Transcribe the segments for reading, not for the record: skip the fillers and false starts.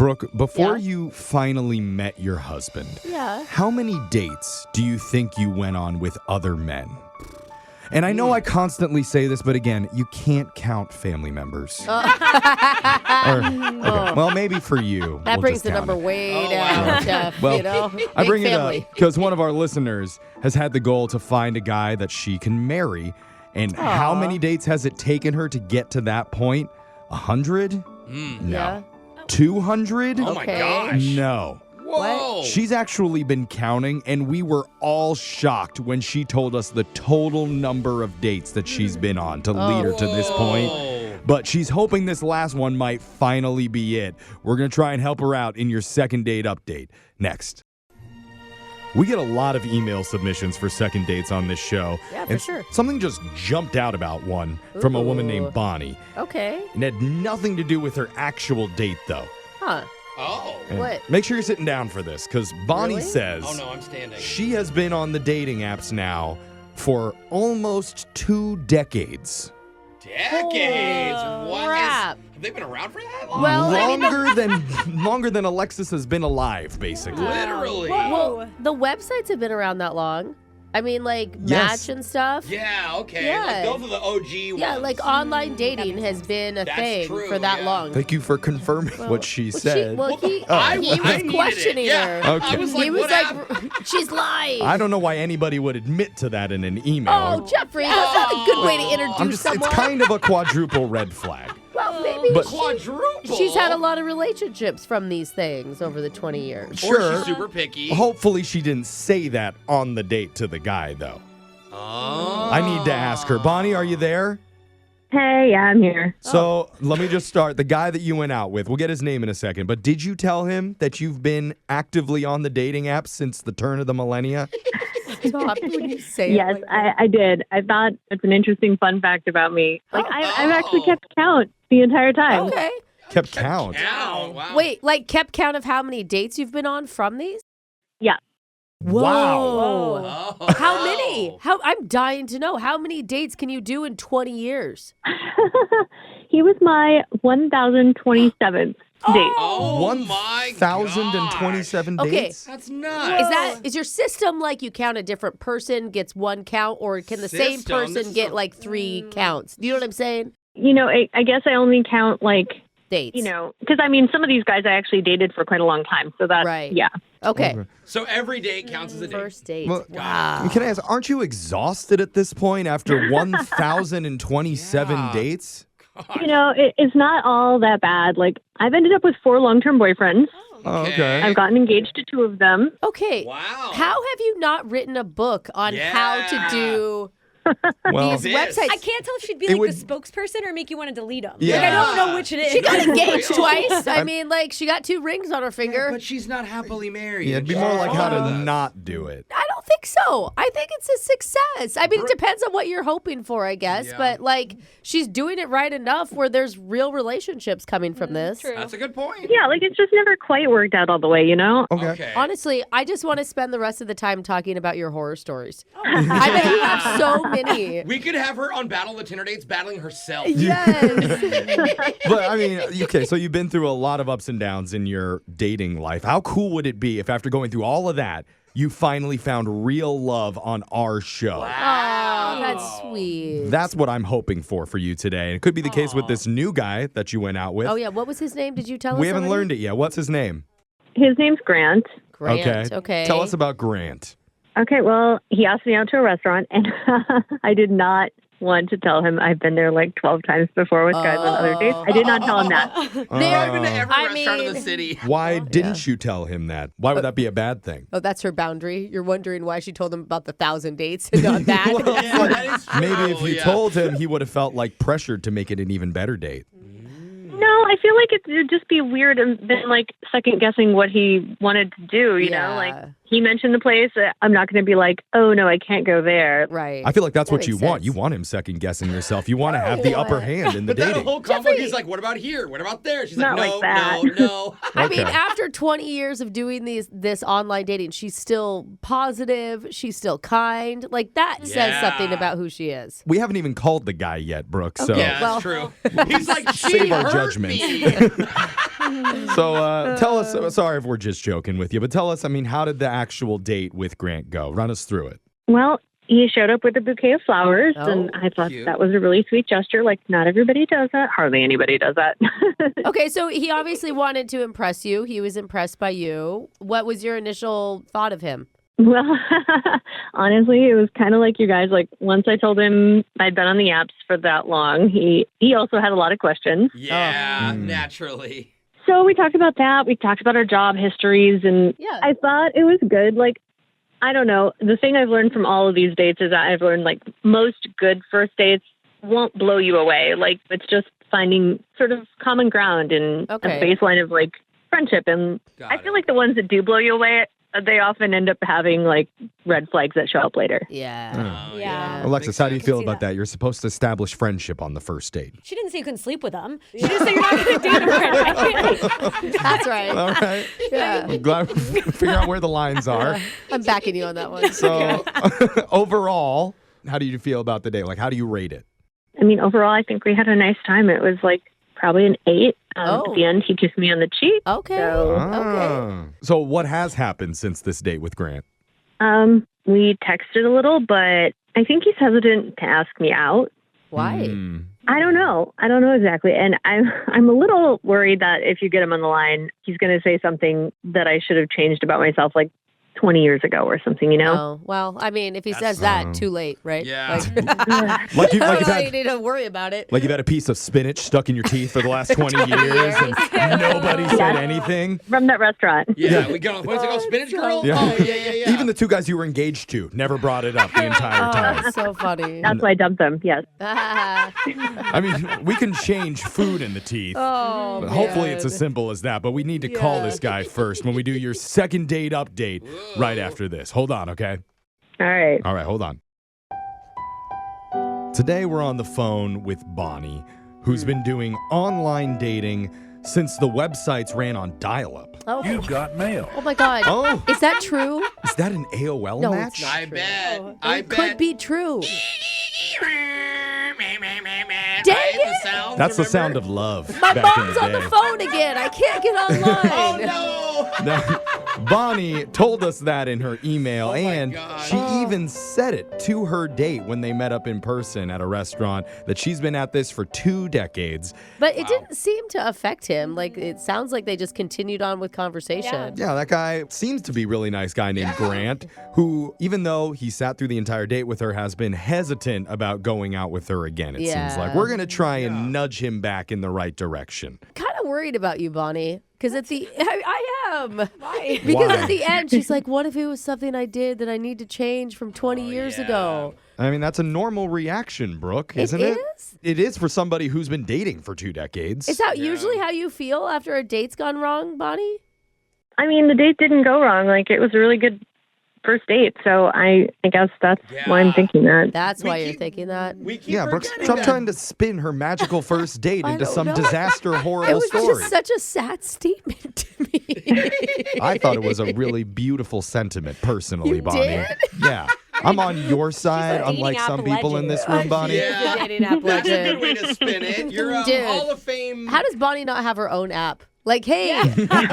Brooke, before you finally met your husband, how many dates do you think you went on with other men? And I know I constantly say this, but again, you can't count family members. Well, maybe for you. That brings the number way down, Jeff. Well, you know? I bring Big it family. up because one of our listeners has had the goal to find a guy that she can marry. And how many dates has it taken her to get to that point? 100? No. Yeah. 200? Oh my gosh. No. Whoa. She's actually been counting, and we were all shocked when she told us the total number of dates that she's been on to lead her to this point. But she's hoping this last one might finally be it. We're going to try and help her out in your second date update. Next. We get a lot of email submissions for second dates on this show. Yeah, for sure. Something just jumped out about one from a woman named Bonnie. Okay. It had nothing to do with her actual date, though. Huh. Oh. And What? Make sure you're sitting down for this, because Bonnie Really? says Oh, no, I'm standing. she has been on the dating apps now for almost 2 decades. Decades. Holy What? crap. Have they been around for that long? Well, I mean, Longer than Alexis has been alive, basically. Literally. well, the websites have been around that long. I mean, like Yes. Match and stuff. Yeah, okay. Yeah. Like, those are the OG ones. Yeah, like online dating has been a That's thing true, for that yeah. long. Thank you for confirming what she said. He I was needed questioning it. Yeah. her. Okay. I was He like, was what like, happened? she's lying. I don't know why anybody would admit to that in an email. Oh, Jeffrey, that's not a good way to introduce it's someone. kind of a quadruple red flag. Well, maybe But- Quadruple. she's had a lot of relationships from these things over the 20 years. Or Sure. she's super picky. Hopefully she didn't say that on the date to the guy, though. Oh. I need to ask her. Bonnie, are you there? Hey, yeah, I'm here. So let me just start. The guy that you went out with, we'll get his name in a second, but did you tell him that you've been actively on the dating apps since the turn of the millennia? Stop when you say Yes, it like that. I did. I thought it's an interesting fun fact about me. Like, I've actually Oh. kept count the entire time. Okay. Kept count. Ow, wow. Wait, like kept count of how many dates you've been on from these? Yeah. Wow. Whoa. Oh. How many? I'm dying to know. How many dates can you do in 20 years? He was my 1,027th date. Oh my 1,027 Okay. dates? That's nuts. Is your system like you count a different person gets one count, or can the same System? This person is get a- like 3 counts? You know what I'm saying? You know, I guess I only count, like, Dates. you know, because, I mean, some of these guys I actually dated for quite a long time. So that's, Right. yeah. Okay. So every date counts as a date. First date. Well, Wow. Can I ask, aren't you exhausted at this point after 1,027 Yeah. dates? You know, it's not all that bad. Like, I've ended up with 4 long-term boyfriends. Oh, okay. I've gotten engaged to 2 of them. Okay. Wow. How have you not written a book on how to Yeah. do Well, these This. websites? I can't tell if she'd be It like would- the spokesperson or make you want to delete them. Yeah. Like, I don't know which it is. She got engaged real. twice. I mean, like, she got 2 rings on her finger. But she's not happily married. yeah, it'd be more like how to not do it. I don't think so. I think it's a success. I mean, it depends on what you're hoping for, I guess. Yeah. But, like, she's doing it right enough where there's real relationships coming from this. True. That's a good point. Yeah, like, it's just never quite worked out all the way, you know? Okay. Honestly, I just want to spend the rest of the time talking about your horror stories. I bet you have so many. We could have her on Battle of the Tinder Dates battling herself. Yes. But I mean, okay, so you've been through a lot of ups and downs in your dating life. How cool would it be if after going through all of that, you finally found real love on our show? Oh, that's sweet. That's what I'm hoping for you today. And it could be the case with this new guy that you went out with. Oh, yeah. What was his name? Did you tell us? We haven't learned it yet. What's his name? His name's Grant. Grant. Okay. Tell us about Grant. Okay, well, he asked me out to a restaurant, and I did not want to tell him I've been there like 12 times before with guys on other dates. I did not tell him that. I've been to every I restaurant in mean- the city. Why didn't you tell him that? Why would that be a bad thing? Oh, that's her boundary. You're wondering why she told him about the 1,000 dates and not that. Yeah, that is true. Maybe if you Yeah. told him, he would have felt like pressured to make it an even better date. No, I feel like it would just be weird and then like second guessing what he wanted to do, you know? Like he mentioned the place. I'm not going to be like, oh, no, I can't go there. Right. I feel like that's That what you makes want. sense. You want him second guessing yourself. You want to have the upper hand in the But that dating. whole convo, he's like, what about here? What about there? She's Not like, like no, that. no. I mean, Okay. after 20 years of doing this online dating, she's still positive. She's still kind. Like, that says Yeah. something about who she is. We haven't even called the guy yet, Brooke. So Yeah, Well- that's true. He's like, she Save our hurt judgment. me. So tell us, sorry if we're just joking with you, but tell us, I mean, how did the actual date with Grant go? Run us through it. Well, he showed up with a bouquet of flowers, and I thought cute. that was a really sweet gesture. Like, not everybody does that. Hardly anybody does that. Okay, so he obviously wanted to impress you. He was impressed by you. What was your initial thought of him? Well, honestly, it was kind of like you guys. Like, once I told him I'd been on the apps for that long, he also had a lot of questions. Yeah, naturally. So we talked about that. We talked about our job histories, and Yeah. I thought it was good. Like, I don't know. The thing I've learned from all of these dates is that I've learned, like, most good first dates won't blow you away. Like, it's just finding sort of common ground and a baseline of, like, friendship. And I feel like the ones that do blow you away, they often end up having, like, red flags that show up later. Yeah. Oh, Yeah. Alexis, how do you feel see about that? You're supposed to establish friendship on the first date. She didn't say you couldn't sleep with them. She didn't say you're not going to date them right. That's right. All right. Yeah. I'm glad we figure out where the lines are. I'm backing you on that one. So overall, how do you feel about the date? Like, how do you rate it? I mean, overall, I think we had a nice time. It was, like, probably an 8. At the end, he kissed me on the cheek. Okay. So, So what has happened since this date with Grant? we texted a little, but I think he's hesitant to ask me out. Why? I don't know. I don't know exactly. And I'm a little worried that if you get him on the line, he's going to say something that I should have changed about myself like 20 years ago or something, you know? Oh, well, I mean, if he says that, too late, right? Yeah. Like I you've don't know, had, you need to worry about it. like you've had a piece of spinach stuck in your teeth for the last 20 years and nobody said anything. From that restaurant. Yeah, we go on the point to go spinach girl. Yeah. Oh, yeah. Even the two guys you were engaged to never brought it up the entire Oh, time. that's so funny. That's why I dumped them, yes. I mean, we can change food in the teeth. Oh, Hopefully man. it's as simple as that, but we need to call this guy first when we do your second date update right after this. Hold on, okay? All right. All right, hold on. Today we're on the phone with Bonnie, who's been doing online dating since the websites ran on dial-up. Oh. You got mail. Oh my God. Oh. Is that true? Is that an AOL No, match? it's not. I bet. It I bet. could be true. Dang it. That's the sound of love My back in mom's the on day. the phone again. I can't get online. Oh, no. Now, Bonnie told us that in her email, and God. she even said it to her date when they met up in person at a restaurant that she's been at this for 2 decades. But it didn't seem to affect him. Like, it sounds like they just continued on with conversation. Yeah, that guy seems to be a really nice guy named Grant, who, even though he sat through the entire date with her, has been hesitant about going out with her again, it seems like. We're going to try and nudge him back in the right direction. Kind of worried about you, Bonnie. Because at the I am. Why? Because Why? at the end, she's like, what if it was something I did that I need to change from 20 years ago? I mean, that's a normal reaction, Brooke, isn't it? is? It is for somebody who's been dating for 2 decades. Is that usually how you feel after a date's gone wrong, Bonnie? I mean, the date didn't go wrong. Like, it was a really good first date. So I guess that's why I'm thinking that. That's We why you're keep- thinking that. We keep Yeah, Brooke, forgetting stop that. trying to spin her magical first date I into don't some know. disaster, It horrible was story. just such a sad statement to me. I thought it was a really beautiful sentiment, personally, You Bonnie. did? Yeah. I'm on your side, a unlike dating some app people in legend. this room, Bonnie. Yeah. The dating app That's a legend. good way to spin it. You're a Dude. Hall of Fame. How does Bonnie not have her own app? Like, hey,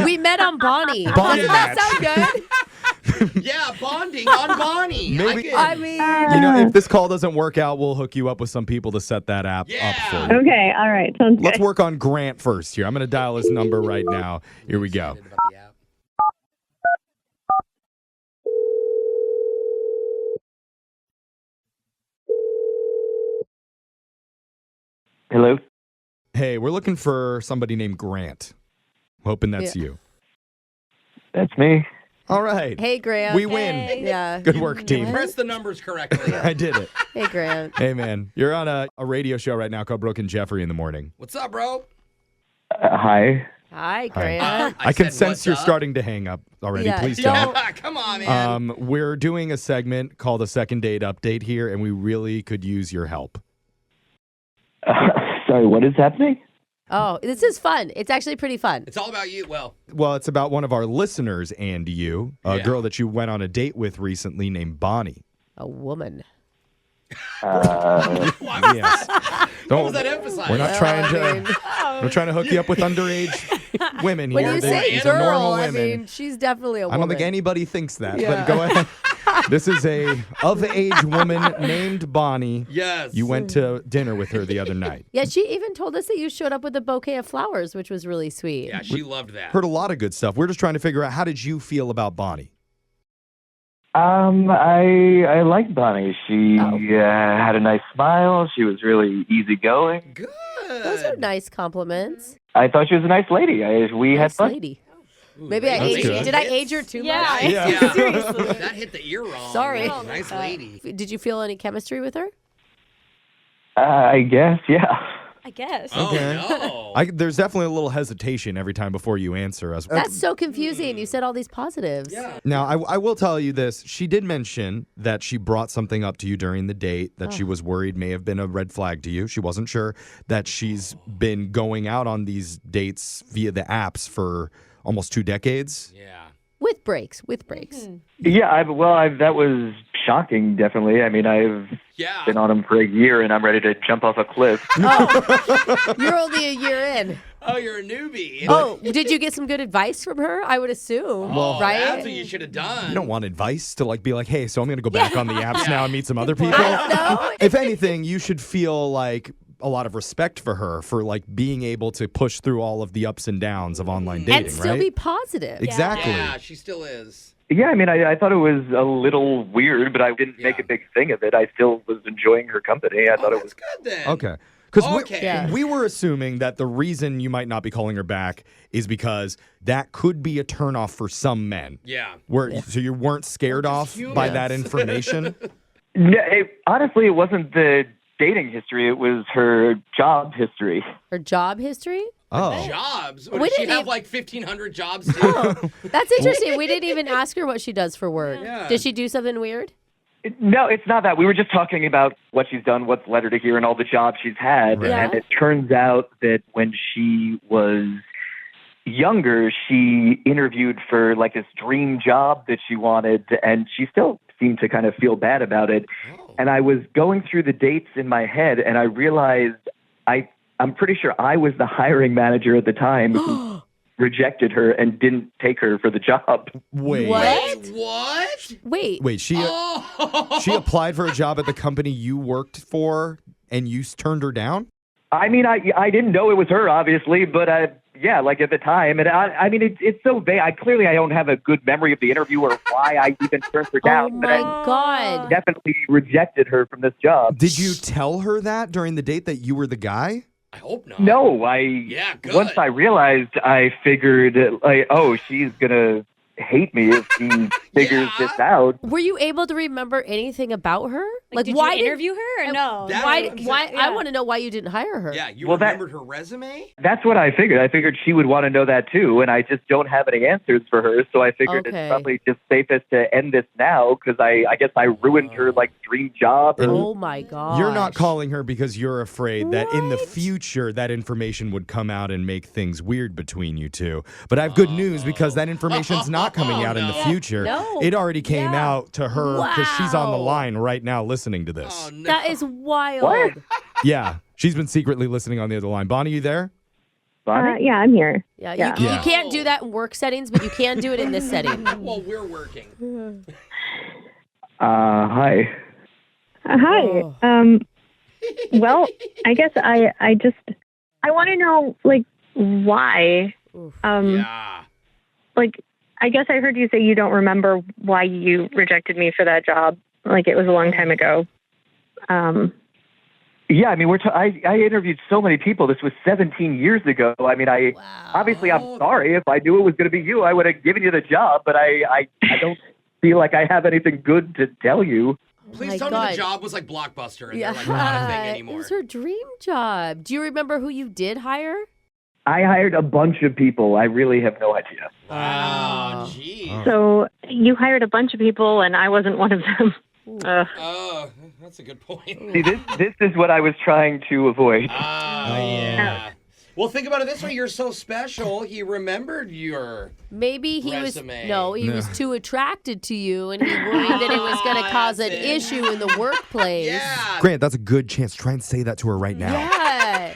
we met on Bonnie. Bonnie Doesn't that sound good? Yeah, bonding on Bonnie. Maybe- I mean, You know, if this call doesn't work out, we'll hook you up with some people to set that app up for you. Okay, all right. Sounds Let's good. work on Grant first here. I'm going to dial his number right now. Here we go. Hello? Hey, we're looking for somebody named Grant. Hoping that's you. That's me. All right. hey, Grant. We win. Yeah. Good work, team. Press the numbers correctly. I did it. Hey, Grant. Hey, man. You're on a radio show right now called Brooke and Jeffrey in the morning. What's up, bro? Hi. Hi, Grant. I can said, sense "What's you're up?" starting to hang up already. Yeah, Please don't- don't. Come on, man. We're doing a segment called a second date update here, and we really could use your help. Sorry, what is happening? Oh, this is fun. It's actually pretty fun. It's all about you. Well, Well, it's about one of our listeners and you, a Yeah. girl that you went on a date with recently named Bonnie. A woman. Yes. What was that emphasized? We're not trying I mean, to. We're trying to hook you up with underage women here. when you They- say these are girl, normal I women. mean, she's definitely a woman. I don't think anybody thinks that, Yeah. but go ahead. This is a of-age woman named Bonnie. Yes. You went to dinner with her the other night. Yeah, she even told us that you showed up with a bouquet of flowers, which was really sweet. Yeah, she loved that. Heard a lot of good stuff. We're just trying to figure out, how did you feel about Bonnie? I liked Bonnie. She Oh. had a nice smile. She was really easygoing. Good. Those are nice compliments. I thought she was a nice lady. We had Nice fun. lady. Ooh, Maybe I That's aged. good. Did I age her too Yeah. much? Yeah. Yeah. Seriously. That hit the ear wrong. Sorry. Nice lady. Did you feel any chemistry with her? I guess, yeah. I guess. Oh, Okay. no. There's definitely a little hesitation every time before you answer us. That's so confusing. You said all these positives. Yeah. Now, I will tell you this. She did mention that she brought something up to you during the date that she was worried may have been a red flag to you. She wasn't sure that she's been going out on these dates via the apps for almost 2 decades. Yeah. With breaks. Yeah, that was shocking, definitely. I mean, I've Yeah. been on them for a year, and I'm ready to jump off a cliff. Oh, you're only a year in. Oh, you're a newbie. Oh, did you get some good advice from her? I would assume, Oh, right? That's what you should have done. You don't want advice to be like, hey, so I'm going to go back on the apps now and meet some other people. No. If anything, you should feel like a lot of respect for her for being able to push through all of the ups and downs of online dating, And still right? be positive. Exactly. Yeah, she still is. Yeah, I mean, I thought it was a little weird, but I didn't make Yeah. a big thing of it. I still was enjoying her company. I thought it That's was good then. Okay. Because Okay. Yeah. we were assuming that the reason you might not be calling her back is because that could be a turnoff for some men. Yeah. So you weren't scared We're off just by humans. that information? No, honestly, it wasn't the dating history. It was her job history. Her job history? Oh. Jobs? We Does she didn't have even- like 1,500 jobs too? Oh, that's interesting. We didn't even ask her what she does for work. Yeah. Did she do something weird? No, it's not that. We were just talking about what she's done, what's led her to here, and all the jobs she's had. Right. And it turns out that when she was younger, she interviewed for this dream job that she wanted, and she still seemed to kind of feel bad about it. Oh. And I was going through the dates in my head, and I realized I'm pretty sure I was the hiring manager at the time who rejected her and didn't take her for the job. Wait. What? Wait, what? Wait. She Oh. she applied for a job at the company you worked for and you turned her down? I mean, I didn't know it was her, obviously, but yeah, at the time, and I mean, it's so vague. I don't have a good memory of the interview or why I even turned her Oh down, but my I God. definitely rejected her from this job. Did you tell her that during the date that you were the guy? I hope not. No, good. once I realized, I figured, she's gonna hate me if she figures Yeah. this out. Were you able to remember anything about her? Did why you interview her or no? That- Why? Yeah. I want to know why you didn't hire her. Yeah, you Well, remembered her resume? That's what I figured. I figured she would want to know that too, and I just don't have any answers for her. So I figured Okay. it's probably just safest to end this now because I guess I ruined her dream job. Or, Oh my God. You're not calling her because you're afraid that in the What? future that information would come out and make things weird between you two. But I have good news because that information's not coming out in the No. future. No. It already came Yeah. out to her because she's on the Wow. line right now listening to this. Oh, no. That is wild. What? Yeah, she's been secretly listening on the other line. Bonnie, you there? Bonnie? Yeah, I'm here. Yeah, Yeah. You Yeah. can't do that in work settings, but you can do it in this setting. Well, we're working. Hi. Hi. Oh. Well, I guess I want to know why. Oof. Yeah. I guess I heard you say you don't remember why you rejected me for that job. It was a long time ago. Yeah, I mean, I interviewed so many people. This was 17 years ago. I mean, Wow. obviously I'm sorry. If I knew it was going to be you, I would have given you the job. But I don't feel like I have anything good to tell you. Please my tell me God. the job was like Blockbuster and Yeah, they're not a thing it anymore. was her dream job. Do you remember who you did hire? I hired a bunch of people. I really have no idea. Wow, Oh. gee. Oh. So you hired a bunch of people, and I wasn't one of them. Oh, that's a good point. See, this is what I was trying to avoid. Oh, yeah. Well, think about it this way. You're so special. He remembered your Maybe he resume. he was too attracted to you, and he worried that it was going to cause an That's it. issue in the workplace. Yeah. Grant, that's a good chance. Try and say that to her right now. Yeah.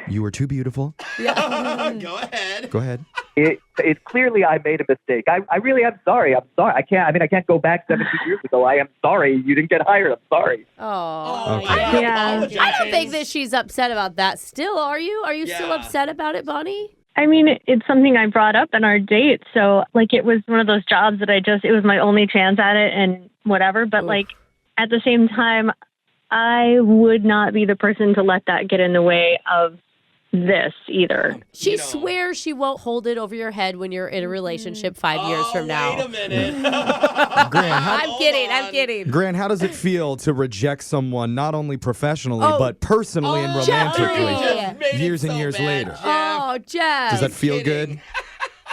You were too beautiful. Go ahead. Go ahead. It's clearly I made a mistake. I really am sorry. I'm sorry. I can't go back 17 years ago. I am sorry. You didn't get hired. I'm sorry. Oh. Okay. Yeah. I don't think that she's upset about that still, are you? Are you still upset about it, Bonnie? I mean, it's something I brought up in our date. So, like, it was one of those jobs that it was my only chance at it and whatever. But, like, at the same time, I would not be the person to let that get in the way of this either. She swears she won't hold it over your head when you're in a relationship 5 years from now. Wait a minute. Grant, I'm kidding. Grant, how does it feel to reject someone not only professionally but personally and Jeffrey! romantically Just made it years and so years bad, later? Jeff. Oh, Jeff. Does that feel kidding. good?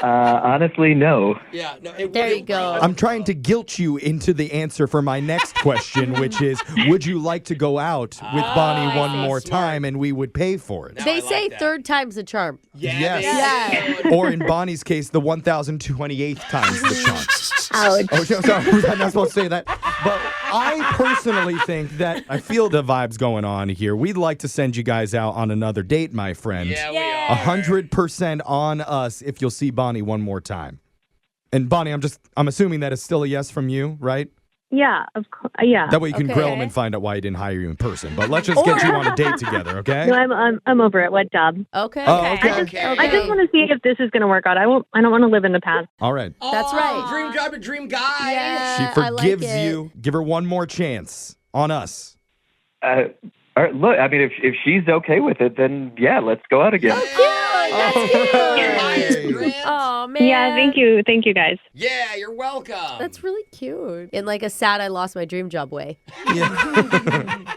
Honestly, no. Yeah. No, it There you wouldn't- go. I'm trying to guilt you into the answer for my next question, which is, would you like to go out with Bonnie one more time and we would pay for it? Now I They like say that. third time's the charm. Yeah. Yes. they do. Or in Bonnie's case, the 1,028th times the charm. Ouch. Oh, sorry, was I not supposed to say that? But I personally think that I feel the vibes going on here. We'd like to send you guys out on another date, my friend. Yeah, we Yay. are. 100% on us if you'll see Bonnie one more time. And Bonnie, I'm assuming that is still a yes from you, right? Yeah, of course. Yeah. That way you can Okay. grill him and find out why he didn't hire you in person. But let's just get you on a date together, okay? No, I'm over it. What job? Okay. Oh, okay. I just want to see if this is going to work out. I don't want to live in the past. All right. That's right. Dream job, a dream guy. Yeah, She I like forgives it. you. Give her one more chance on us. All right, look, I mean, if she's okay with it, then yeah, let's go out again. That's cute. Hey. Grant. Oh, man. Yeah, thank you. Thank you, guys. Yeah, you're welcome. That's really cute. In like a sad I lost my dream job way. Yeah.